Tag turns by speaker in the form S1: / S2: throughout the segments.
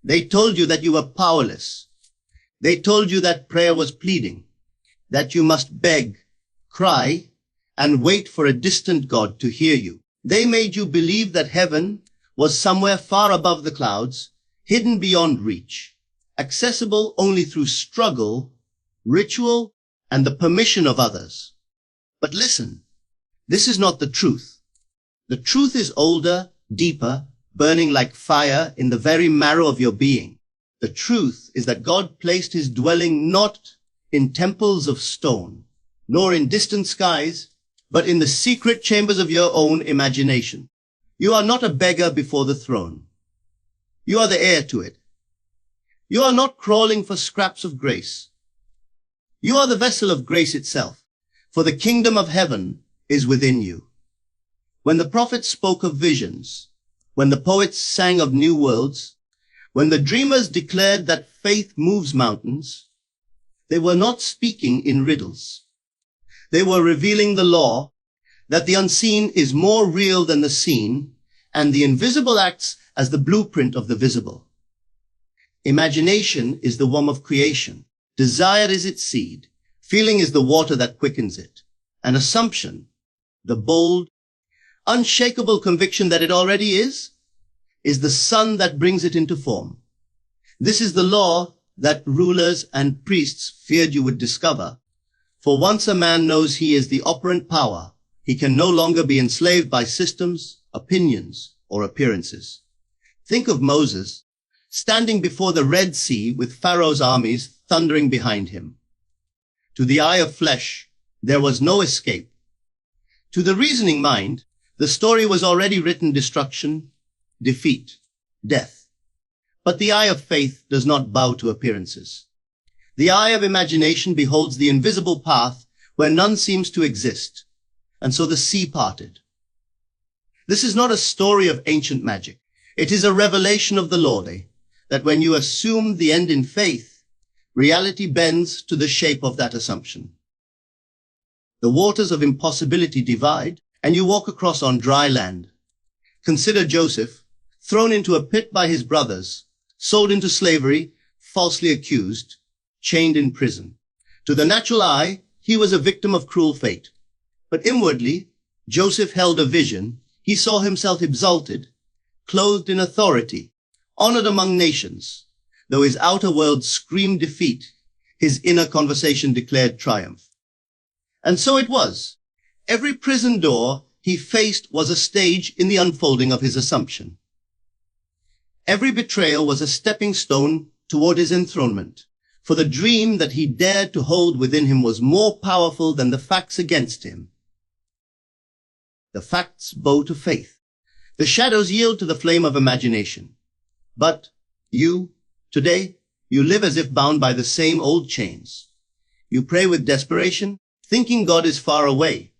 S1: They told you that you were powerless. They told you that prayer was pleading, that you must beg, cry, and wait for a distant God to hear you. They made you believe that heaven was somewhere far above the clouds, hidden beyond reach, accessible only through struggle, ritual, and the permission of others. But listen, this is not the truth. The truth is older, deeper, burning like fire in the very marrow of your being. The truth is that God placed his dwelling not in temples of stone, nor in distant skies, but in the secret chambers of your own imagination. You are not a beggar before the throne. You are the heir to it. You are not crawling for scraps of grace. You are the vessel of grace itself, for the kingdom of heaven is within you. When the prophets spoke of visions, when the poets sang of new worlds, when the dreamers declared that faith moves mountains, they were not speaking in riddles. They were revealing the law that the unseen is more real than the seen, and the invisible acts as the blueprint of the visible. Imagination is the womb of creation. Desire is its seed. Feeling is the water that quickens it. An assumption, the bold, unshakable conviction that it already is the sun that brings it into form. This is the law that rulers and priests feared you would discover. For once a man knows he is the operant power, he can no longer be enslaved by systems, opinions, or appearances. Think of Moses, standing before the Red Sea with Pharaoh's armies thundering behind him. To the eye of flesh, there was no escape. To the reasoning mind, the story was already written: destruction, defeat, death. But the eye of faith does not bow to appearances. The eye of imagination beholds the invisible path where none seems to exist, and so the sea parted. This is not a story of ancient magic. It is a revelation of the Lord, that when you assume the end in faith, reality bends to the shape of that assumption. The waters of impossibility divide, and you walk across on dry land. Consider Joseph, thrown into a pit by his brothers, sold into slavery, falsely accused, chained in prison. To the natural eye, he was a victim of cruel fate. But inwardly, Joseph held a vision. He saw himself exalted, clothed in authority, honored among nations. Though his outer world screamed defeat, his inner conversation declared triumph. And so it was. Every prison door he faced was a stage in the unfolding of his assumption. Every betrayal was a stepping stone toward his enthronement, for the dream that he dared to hold within him was more powerful than the facts against him. The facts bow to faith. The shadows yield to the flame of imagination. But you, today, you live as if bound by the same old chains. You pray with desperation, thinking God is far away.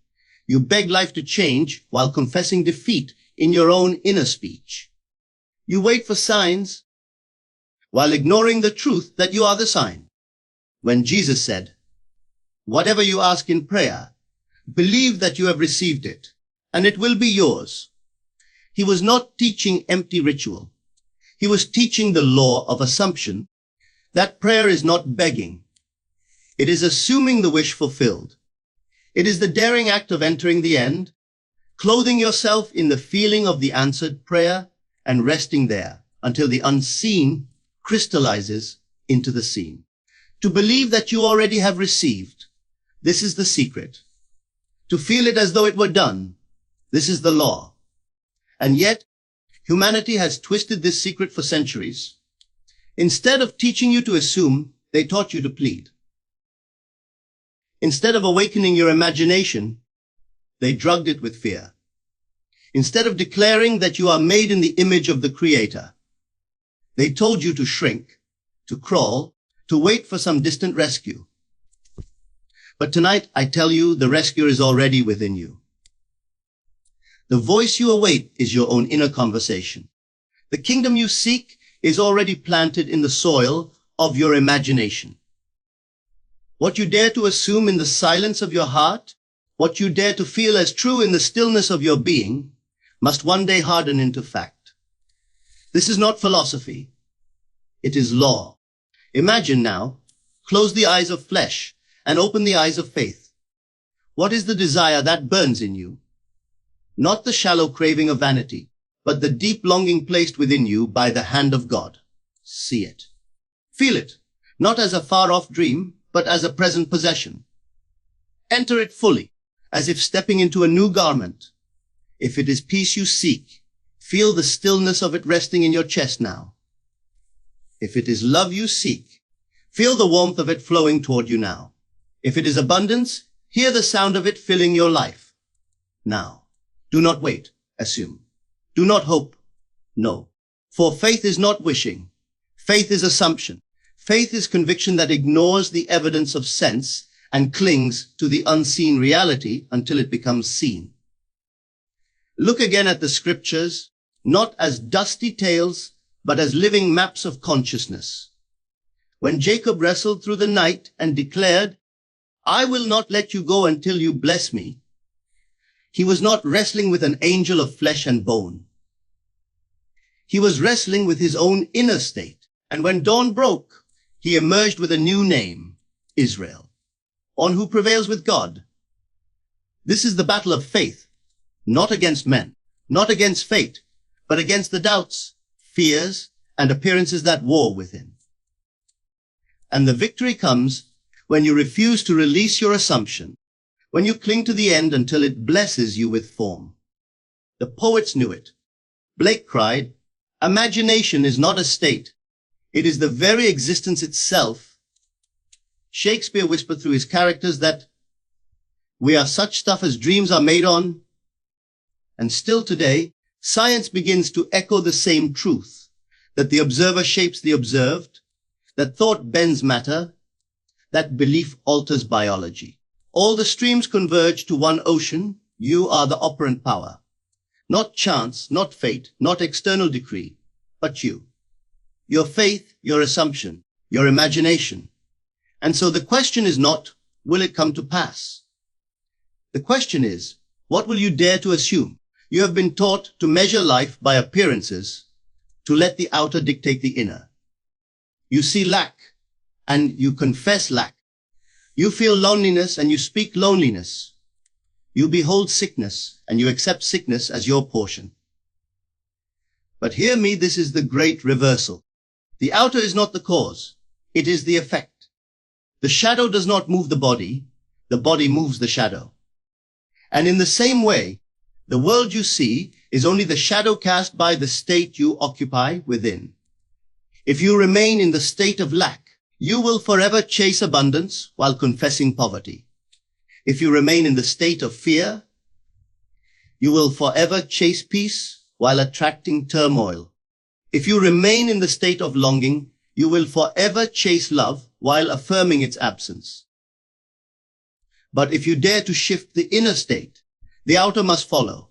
S1: You beg life to change while confessing defeat in your own inner speech. You wait for signs while ignoring the truth that you are the sign. When Jesus said, "Whatever you ask in prayer, believe that you have received it, and it will be yours," he was not teaching empty ritual. He was teaching the law of assumption, that prayer is not begging. It is assuming the wish fulfilled. It is the daring act of entering the end, clothing yourself in the feeling of the answered prayer, and resting there until the unseen crystallizes into the seen. To believe that you already have received, this is the secret. To feel it as though it were done, this is the law. And yet, humanity has twisted this secret for centuries. Instead of teaching you to assume, they taught you to plead. Instead of awakening your imagination, they drugged it with fear. Instead of declaring that you are made in the image of the Creator, they told you to shrink, to crawl, to wait for some distant rescue. But tonight, I tell you, the rescuer is already within you. The voice you await is your own inner conversation. The kingdom you seek is already planted in the soil of your imagination. What you dare to assume in the silence of your heart, what you dare to feel as true in the stillness of your being, must one day harden into fact. This is not philosophy. It is law. Imagine now, close the eyes of flesh and open the eyes of faith. What is the desire that burns in you? Not the shallow craving of vanity, but the deep longing placed within you by the hand of God. See it. Feel it, not as a far-off dream, but as a present possession. Enter it fully, as if stepping into a new garment. If it is peace you seek, feel the stillness of it resting in your chest now. If it is love you seek, feel the warmth of it flowing toward you now. If it is abundance, hear the sound of it filling your life. Now, do not wait, assume. Do not hope, know. For faith is not wishing. Faith is assumption. Faith is conviction that ignores the evidence of sense and clings to the unseen reality until it becomes seen. Look again at the scriptures, not as dusty tales, but as living maps of consciousness. When Jacob wrestled through the night and declared, "I will not let you go until you bless me," he was not wrestling with an angel of flesh and bone. He was wrestling with his own inner state. And when dawn broke, he emerged with a new name, Israel, one who prevails with God. This is the battle of faith, not against men, not against fate, but against the doubts, fears, and appearances that war within. And the victory comes when you refuse to release your assumption, when you cling to the end until it blesses you with form. The poets knew it. Blake cried, "Imagination is not a state. It is the very existence itself." Shakespeare whispered through his characters that we are such stuff as dreams are made on. And still today, science begins to echo the same truth, that the observer shapes the observed, that thought bends matter, that belief alters biology. All the streams converge to one ocean. You are the operant power. Not chance, not fate, not external decree, but you. Your faith, your assumption, your imagination. And so the question is not, will it come to pass? The question is, what will you dare to assume? You have been taught to measure life by appearances, to let the outer dictate the inner. You see lack, and you confess lack. You feel loneliness, and you speak loneliness. You behold sickness, and you accept sickness as your portion. But hear me, this is the great reversal. The outer is not the cause. It is the effect. The shadow does not move the body moves the shadow. And in the same way, the world you see is only the shadow cast by the state you occupy within. If you remain in the state of lack, you will forever chase abundance while confessing poverty. If you remain in the state of fear, you will forever chase peace while attracting turmoil. If you remain in the state of longing, you will forever chase love while affirming its absence. But if you dare to shift the inner state, the outer must follow.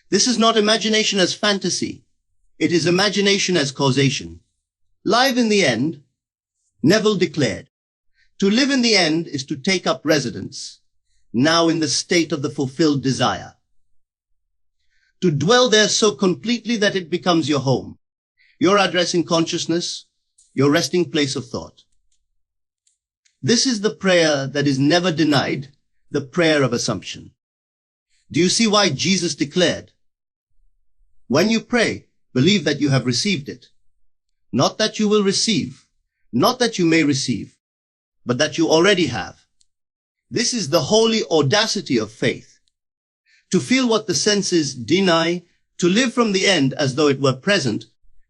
S1: This is not imagination as fantasy. It is imagination as causation. Live in the end, Neville declared, to live in the end is to take up residence, now in the state of the fulfilled desire. To dwell there so completely that it becomes your home, your address in consciousness, your resting place of thought. This is the prayer that is never denied, the prayer of assumption. Do you see why Jesus declared, when you pray, believe that you have received it. Not that you will receive, not that you may receive, but that you already have. This is the holy audacity of faith. To feel what the senses deny, to live from the end as though it were present,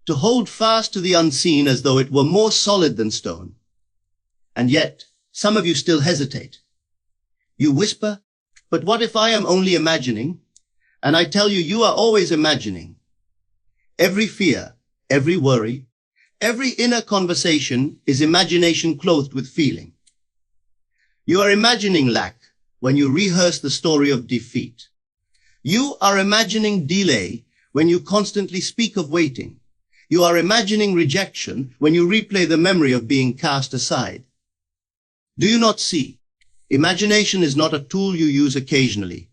S1: to hold fast to the unseen as though it were more solid than stone. And yet, some of you still hesitate. You whisper, but what if I am only imagining? And I tell you, you are always imagining. Every fear, every worry, every inner conversation is imagination clothed with feeling. You are imagining lack when you rehearse the story of defeat. You are imagining delay when you constantly speak of waiting. You are imagining rejection when you replay the memory of being cast aside. Do you not see? Imagination is not a tool you use occasionally.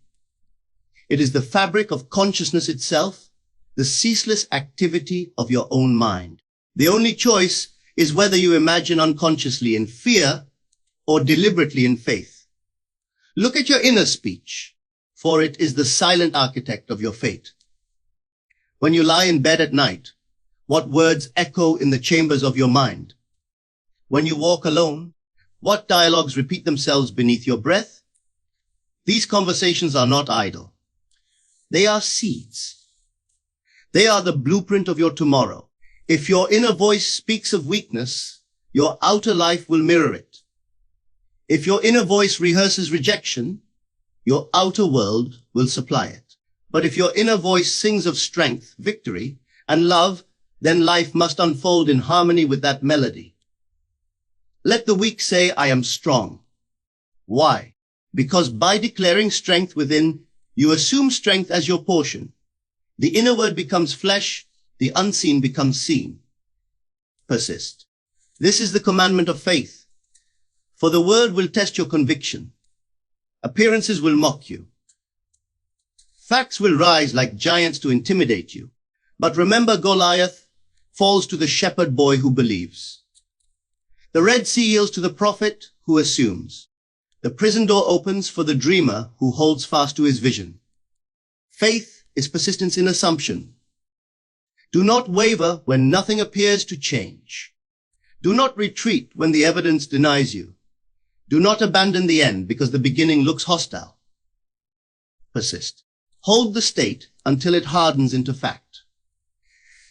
S1: It is the fabric of consciousness itself, the ceaseless activity of your own mind. The only choice is whether you imagine unconsciously in fear or deliberately in faith. Look at your inner speech, for it is the silent architect of your fate. When you lie in bed at night, what words echo in the chambers of your mind? When you walk alone, what dialogues repeat themselves beneath your breath? These conversations are not idle. They are seeds. They are the blueprint of your tomorrow. If your inner voice speaks of weakness, your outer life will mirror it. If your inner voice rehearses rejection, your outer world will supply it. But if your inner voice sings of strength, victory, and love, then life must unfold in harmony with that melody. Let the weak say, I am strong. Why? Because by declaring strength within, you assume strength as your portion. The inner word becomes flesh, the unseen becomes seen. Persist. This is the commandment of faith. For the word will test your conviction. Appearances will mock you. Facts will rise like giants to intimidate you. But remember, Goliath falls to the shepherd boy who believes. The Red Sea yields to the prophet who assumes. The prison door opens for the dreamer who holds fast to his vision. Faith is persistence in assumption. Do not waver when nothing appears to change. Do not retreat when the evidence denies you. Do not abandon the end because the beginning looks hostile. Persist. Hold the state until it hardens into fact.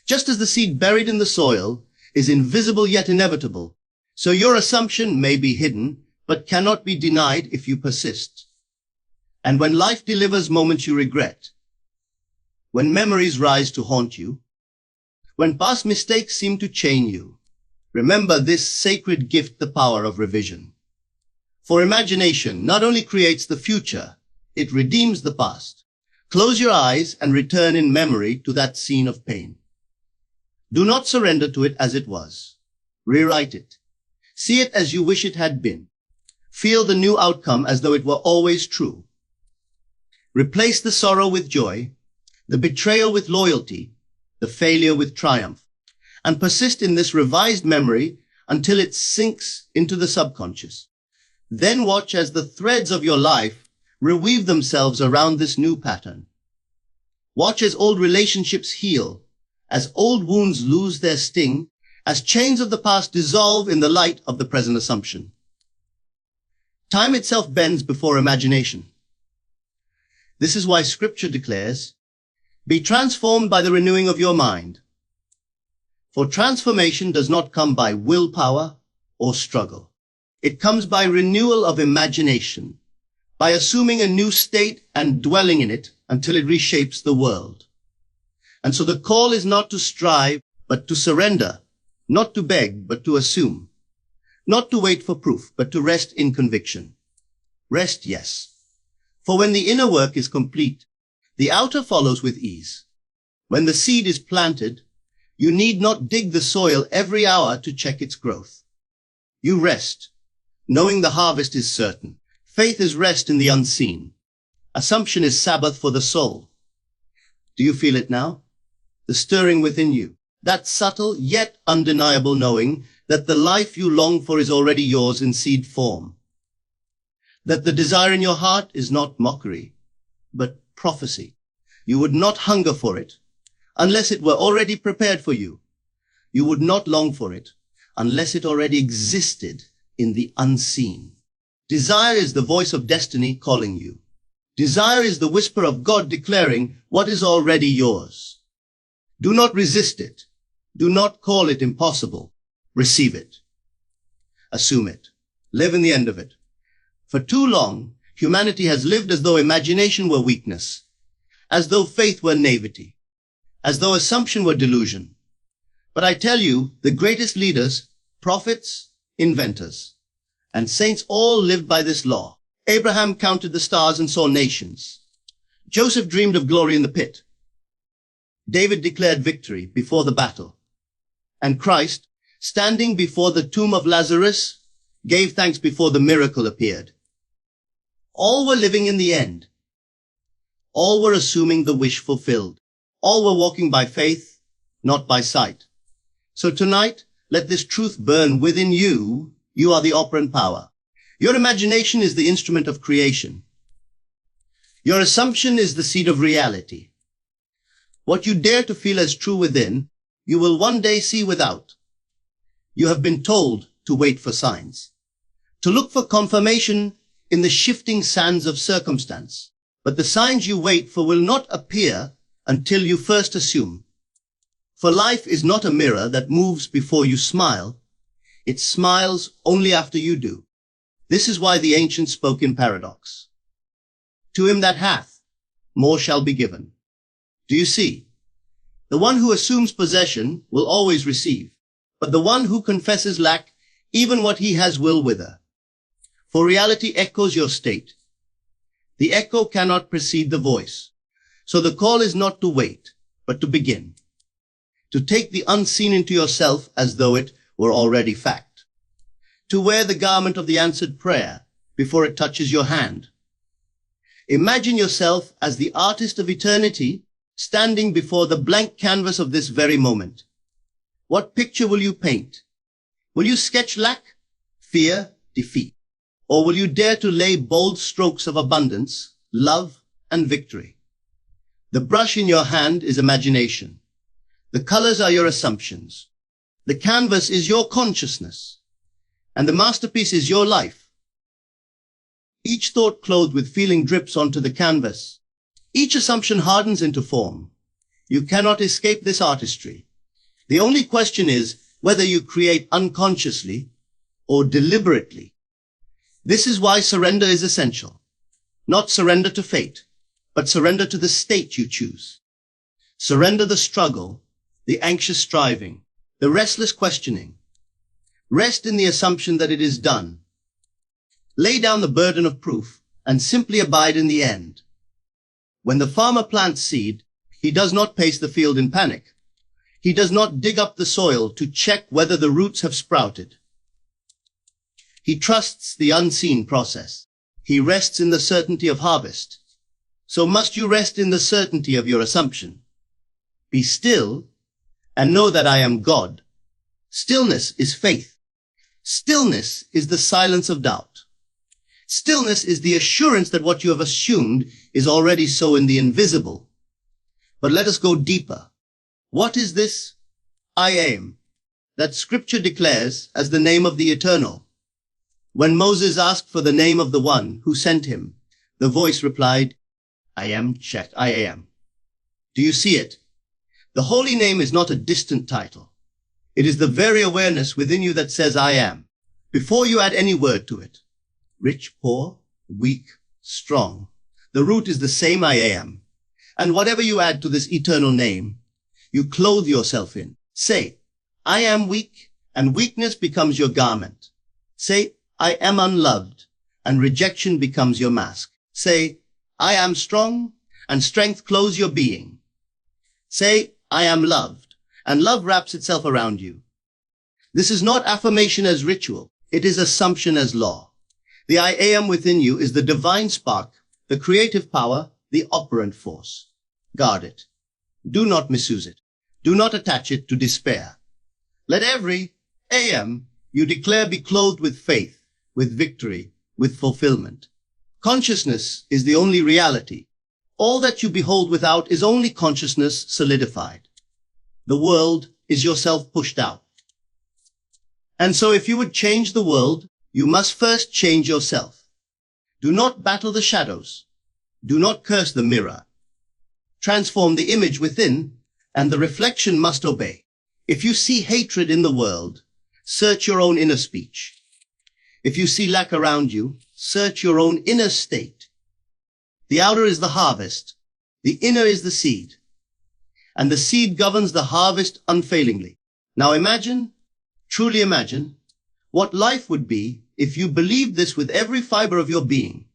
S1: Just as the seed buried in the soil is invisible yet inevitable, so your assumption may be hidden, but cannot be denied if you persist. And when life delivers moments you regret, when memories rise to haunt you, when past mistakes seem to chain you, remember this sacred gift, the power of revision. For imagination not only creates the future, it redeems the past. Close your eyes and return in memory to that scene of pain. Do not surrender to it as it was. Rewrite it. See it as you wish it had been. Feel the new outcome as though it were always true. Replace the sorrow with joy, the betrayal with loyalty, the failure with triumph, and persist in this revised memory until it sinks into the subconscious. Then watch as the threads of your life reweave themselves around this new pattern. Watch as old relationships heal, as old wounds lose their sting, as chains of the past dissolve in the light of the present assumption. Time itself bends before imagination. This is why Scripture declares, be transformed by the renewing of your mind. For transformation does not come by willpower or struggle. It comes by renewal of imagination, by assuming a new state and dwelling in it until it reshapes the world. And so the call is not to strive, but to surrender, not to beg, but to assume, not to wait for proof, but to rest in conviction. Rest, yes. For when the inner work is complete, the outer follows with ease. When the seed is planted, you need not dig the soil every hour to check its growth. You rest, knowing the harvest is certain. Faith is rest in the unseen. Assumption is Sabbath for the soul. Do you feel it now? The stirring within you. That subtle yet undeniable knowing that the life you long for is already yours in seed form. That the desire in your heart is not mockery, but prophecy. You would not hunger for it unless it were already prepared for you. You would not long for it unless it already existed in the unseen. Desire is the voice of destiny calling you. Desire is the whisper of God declaring what is already yours. Do not resist it. Do not call it impossible. Receive it. Assume it. Live in the end of it. For too long, humanity has lived as though imagination were weakness, as though faith were naivety, as though assumption were delusion. But I tell you, the greatest leaders, prophets, inventors, and saints all lived by this law. Abraham counted the stars and saw nations. Joseph dreamed of glory in the pit. David declared victory before the battle. And Christ, standing before the tomb of Lazarus, gave thanks before the miracle appeared. All were living in the end. All were assuming the wish fulfilled. All were walking by faith, not by sight. So tonight, Let this truth burn within you. You are the operant power. Your imagination is the instrument of creation. Your assumption is the seed of reality. What you dare to feel as true within, you will one day see without. You have been told to wait for signs, to look for confirmation in the shifting sands of circumstance. But the signs you wait for will not appear until you first assume. For life is not a mirror that moves before you smile. It smiles only after you do. This is why the ancients spoke in paradox. To him that hath, more shall be given. Do you see? The one who assumes possession will always receive, but the one who confesses lack, even what he has will wither. For reality echoes your state. The echo cannot precede the voice. So the call is not to wait, but to begin. To take the unseen into yourself as though it were already fact. To wear the garment of the answered prayer before it touches your hand. Imagine yourself as the artist of eternity standing before the blank canvas of this very moment. What picture will you paint? Will you sketch lack, fear, defeat? Or will you dare to lay bold strokes of abundance, love, and victory? The brush in your hand is imagination. The colors are your assumptions. The canvas is your consciousness. And the masterpiece is your life. Each thought clothed with feeling drips onto the canvas. Each assumption hardens into form. You cannot escape this artistry. The only question is whether you create unconsciously or deliberately. This is why surrender is essential. Not surrender to fate, but surrender to the state you choose. Surrender the struggle, the anxious striving, the restless questioning. Rest in the assumption that it is done. Lay down the burden of proof and simply abide in the end. When the farmer plants seed, he does not pace the field in panic. He does not dig up the soil to check whether the roots have sprouted. He trusts the unseen process. He rests in the certainty of harvest. So must you rest in the certainty of your assumption. Be still and know that I am God. Stillness is faith. Stillness is the silence of doubt. Stillness is the assurance that what you have assumed is already so in the invisible. But let us go deeper. What is this I am that Scripture declares as the name of the Eternal? When Moses asked for the name of the one who sent him, the voice replied, I am, check, I am. Do you see it? The holy name is not a distant title. It is the very awareness within you that says I am, before you add any word to it. Rich, poor, weak, strong. The root is the same I am. And whatever you add to this eternal name, you clothe yourself in. Say, I am weak, and weakness becomes your garment. Say, I am unloved, and rejection becomes your mask. Say, I am strong, and strength clothes your being. Say, I am loved, and love wraps itself around you. This is not affirmation as ritual. It is assumption as law. The I am within you is the divine spark, the creative power, the operant force. Guard it. Do not misuse it. Do not attach it to despair. Let every am you declare be clothed with faith, with victory, with fulfillment. Consciousness is the only reality. All that you behold without is only consciousness solidified. The world is yourself pushed out. And so if you would change the world, you must first change yourself. Do not battle the shadows. Do not curse the mirror. Transform the image within, and the reflection must obey. If you see hatred in the world, search your own inner speech. If you see lack around you, search your own inner state. The outer is the harvest, the inner is the seed, and the seed governs the harvest unfailingly. Now imagine, truly imagine, what life would be if you believed this with every fiber of your being.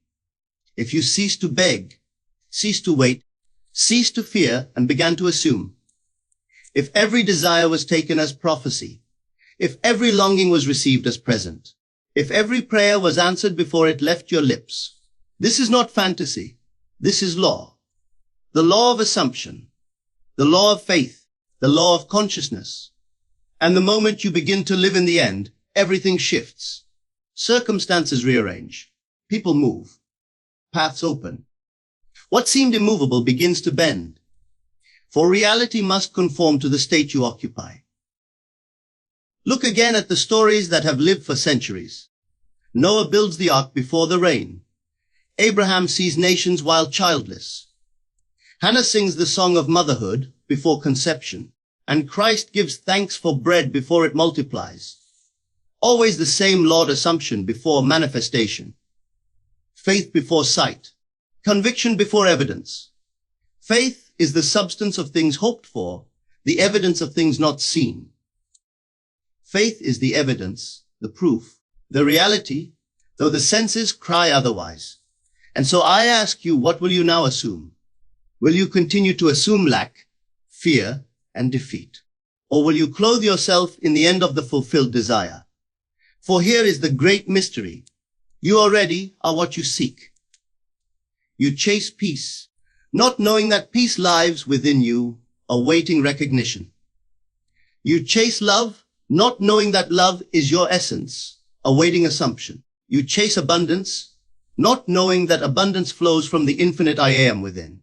S1: If you ceased to beg, ceased to wait, ceased to fear, and began to assume. If every desire was taken as prophecy, if every longing was received as present, if every prayer was answered before it left your lips. This is not fantasy. This is law. The law of assumption, the law of faith, the law of consciousness. And the moment you begin to live in the end, everything shifts. Circumstances rearrange. People move. Paths open. What seemed immovable begins to bend. For reality must conform to the state you occupy. Look again at the stories that have lived for centuries. Noah builds the ark before the rain. Abraham sees nations while childless. Hannah sings the song of motherhood before conception. And Christ gives thanks for bread before it multiplies. Always the same Lord assumption before manifestation. Faith before sight. Conviction before evidence. Faith is the substance of things hoped for, the evidence of things not seen. Faith is the evidence, the proof, the reality, though the senses cry otherwise. And so I ask you, what will you now assume? Will you continue to assume lack, fear, and defeat? Or will you clothe yourself in the end of the fulfilled desire? For here is the great mystery. You already are what you seek. You chase peace, not knowing that peace lies within you, awaiting recognition. You chase love, not knowing that love is your essence, awaiting assumption. You chase abundance, not knowing that abundance flows from the infinite I am within.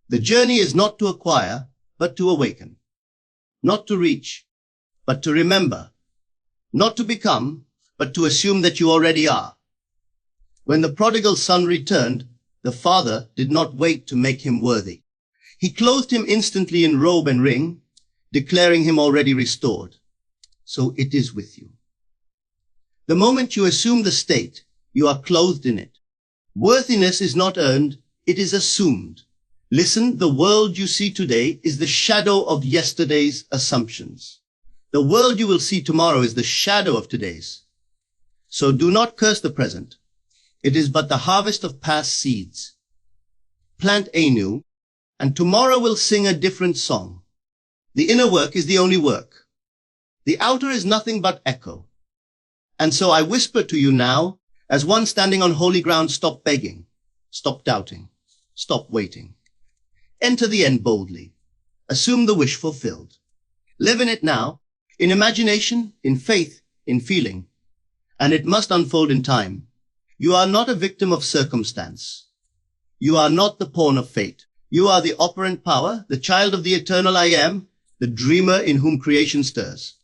S1: The journey is not to acquire, but to awaken. Not to reach, but to remember. Not to become, but to assume that you already are. When the prodigal son returned, the father did not wait to make him worthy. He clothed him instantly in robe and ring, declaring him already restored. So it is with you. The moment you assume the state, you are clothed in it. Worthiness is not earned, it is assumed. Listen, the world you see today is the shadow of yesterday's assumptions. The world you will see tomorrow is the shadow of today's. So do not curse the present. It is but the harvest of past seeds. Plant anew, and tomorrow will sing a different song. The inner work is the only work. The outer is nothing but echo. And so I whisper to you now, as one standing on holy ground, stop begging, stop doubting, stop waiting. Enter the end boldly. Assume the wish fulfilled. Live in it now, in imagination, in faith, in feeling. And it must unfold in time. You are not a victim of circumstance. You are not the pawn of fate. You are the operant power, the child of the eternal I am, the dreamer in whom creation stirs.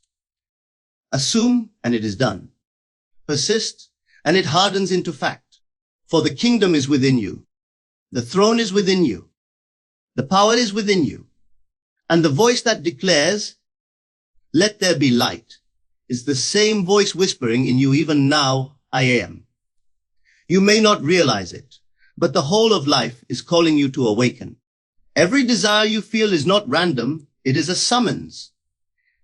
S1: Assume, and it is done. Persist, and it hardens into fact. For the kingdom is within you. The throne is within you. The power is within you. And the voice that declares, "Let there be light," is the same voice whispering in you even now, "I am." You may not realize it, but the whole of life is calling you to awaken. Every desire you feel is not random, it is a summons.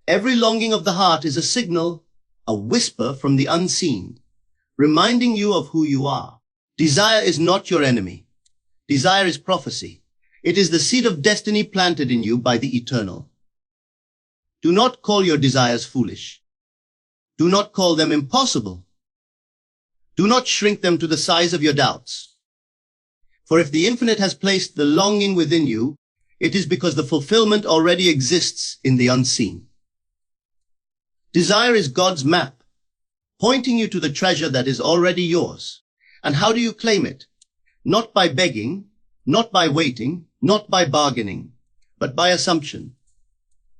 S1: Every longing of the heart is a signal, a whisper from the unseen, reminding you of who you are. Desire is not your enemy. Desire is prophecy. It is the seed of destiny planted in you by the eternal. Do not call your desires foolish. Do not call them impossible. Do not shrink them to the size of your doubts. For if the infinite has placed the longing within you, it is because the fulfillment already exists in the unseen. Desire is God's map, pointing you to the treasure that is already yours. And how do you claim it? Not by begging, not by waiting, not by bargaining, but by assumption.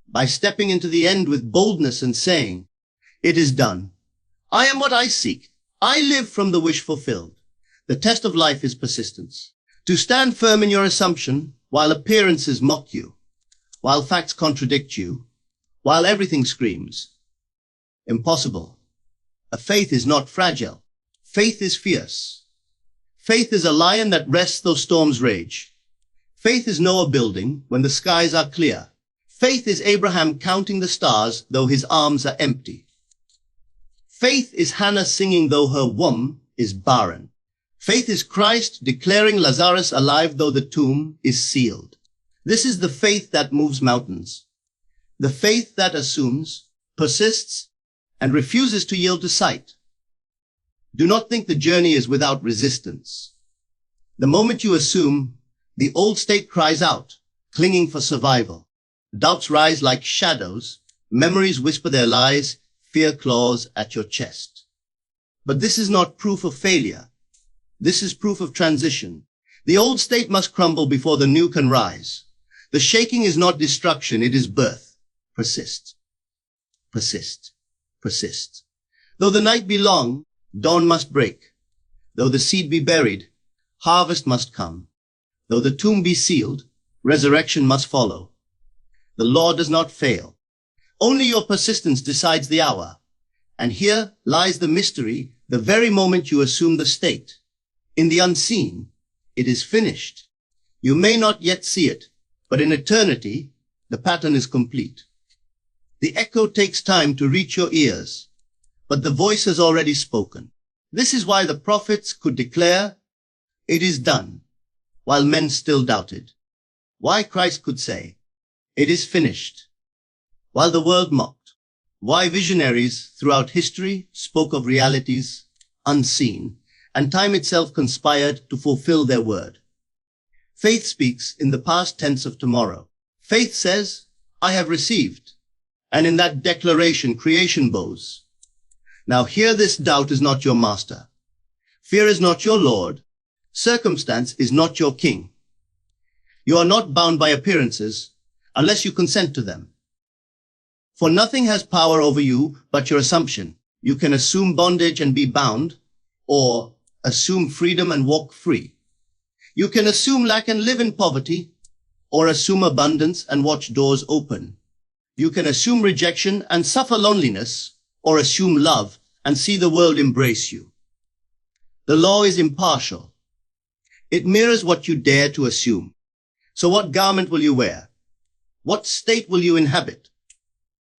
S1: By stepping into the end with boldness and saying, "It is done. I am what I seek. I live from the wish fulfilled." The test of life is persistence. To stand firm in your assumption while appearances mock you, while facts contradict you, while everything screams impossible. A faith is not fragile. Faith is fierce. Faith is a lion that rests though storms rage. Faith is Noah building when the skies are clear. Faith is Abraham counting the stars though his arms are empty. Faith is Hannah singing though her womb is barren. Faith is Christ declaring Lazarus alive though the tomb is sealed. This is the faith that moves mountains. The faith that assumes, persists, and refuses to yield to sight. Do not think the journey is without resistance. The moment you assume, the old state cries out, clinging for survival. Doubts rise like shadows, Memories whisper their lies, fear claws at your chest. But this is not proof of failure. This is proof of transition. The old state must crumble before the new can rise. The shaking is not destruction, it is birth. Persist. Persist. Persist. Though the night be long, dawn must break. Though the seed be buried, harvest must come. Though the tomb be sealed, resurrection must follow. The law does not fail. Only your persistence decides the hour. And here lies the mystery, the very moment you assume the state. In the unseen, it is finished. You may not yet see it, but in eternity, the pattern is complete. The echo takes time to reach your ears, but the voice has already spoken. This is why the prophets could declare, "It is done," while men still doubted. Why Christ could say, "It is finished," while the world mocked. Why visionaries throughout history spoke of realities unseen, and time itself conspired to fulfill their word. Faith speaks in the past tense of tomorrow. Faith says, "I have received." And in that declaration, creation bows. Now here this doubt is not your master. Fear is not your lord. Circumstance is not your king. You are not bound by appearances unless you consent to them. For nothing has power over you but your assumption. You can assume bondage and be bound, or assume freedom and walk free. You can assume lack and live in poverty, or assume abundance and watch doors open. You can assume rejection and suffer loneliness, or assume love and see the world embrace you. The law is impartial. It mirrors what you dare to assume. So what garment will you wear? What state will you inhabit?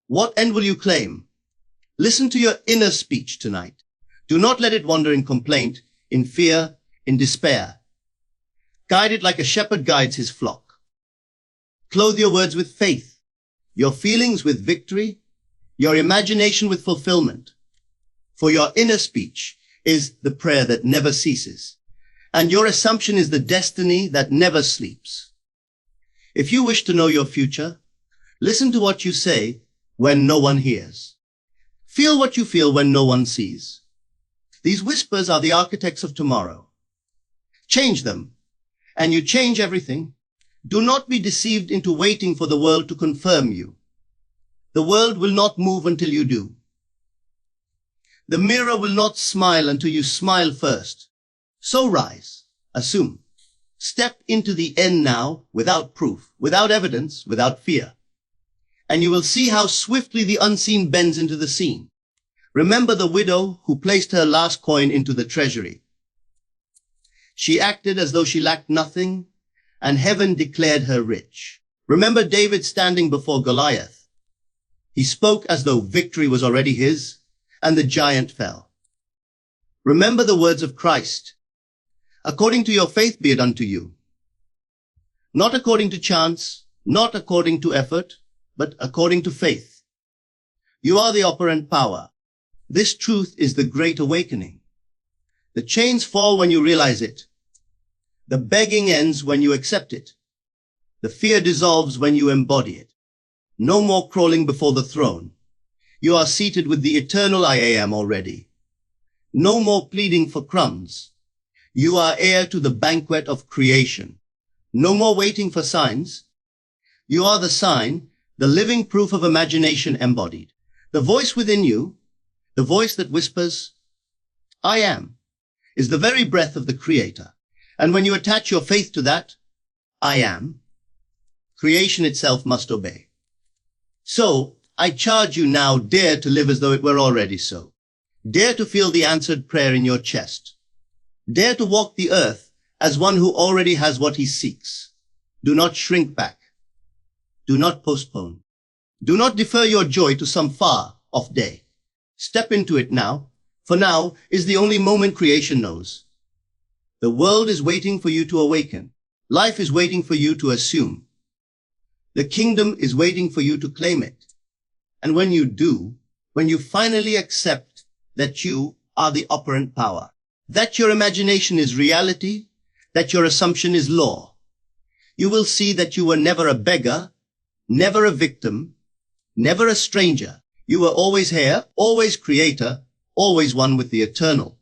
S1: What end will you claim? Listen to your inner speech tonight. Do not let it wander in complaint, in fear, in despair. Guide it like a shepherd guides his flock. Clothe your words with faith, your feelings with victory, your imagination with fulfillment. For your inner speech is the prayer that never ceases, and your assumption is the destiny that never sleeps. If you wish to know your future, listen to what you say when no one hears. Feel what you feel when no one sees. These whispers are the architects of tomorrow. Change them, and you change everything. Do not be deceived into waiting for the world to confirm you. The world will not move until you do. The mirror will not smile until you smile first. So rise, assume. Step into the end now without proof, without evidence, without fear. And you will see how swiftly the unseen bends into the scene. Remember the widow who placed her last coin into the treasury. She acted as though she lacked nothing, and heaven declared her rich. Remember David standing before Goliath. He spoke as though victory was already his, and the giant fell. Remember the words of Christ. According to your faith be it unto you. Not according to chance, not according to effort, but according to faith. You are the operant power. This truth is the great awakening. The chains fall when you realize it. The begging ends when you accept it. The fear dissolves when you embody it. No more crawling before the throne. You are seated with the eternal I am already. No more pleading for crumbs. You are heir to the banquet of creation. No more waiting for signs. You are the sign, the living proof of imagination embodied. The voice within you, the voice that whispers, I am, is the very breath of the Creator. And when you attach your faith to that, I am, creation itself must obey. So, I charge you now, dare to live as though it were already so. Dare to feel the answered prayer in your chest. Dare to walk the earth as one who already has what he seeks. Do not shrink back. Do not postpone. Do not defer your joy to some far-off day. Step into it now, for now is the only moment creation knows. The world is waiting for you to awaken. Life is waiting for you to assume. The kingdom is waiting for you to claim it. And when you do, when you finally accept that you are the operant power, that your imagination is reality, that your assumption is law, you will see that you were never a beggar, never a victim, Never a stranger. You were always here, always creator, always one with the eternal.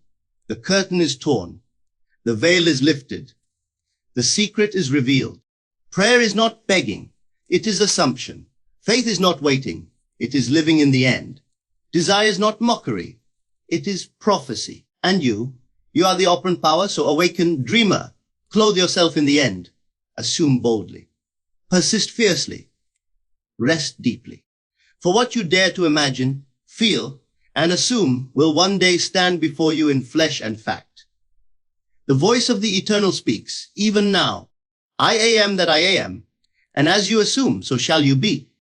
S1: The curtain is torn. The veil is lifted. The secret is revealed. Prayer is not begging. It is assumption. Faith is not waiting. It is living in the end. Desire is not mockery. It is prophecy. And you are the operant power, so awaken, dreamer. Clothe yourself in the end. Assume boldly. Persist fiercely. Rest deeply. For what you dare to imagine, feel, and assume will one day stand before you in flesh and fact. The voice of the eternal speaks, even now. I am that I am, and as you assume, so shall you be.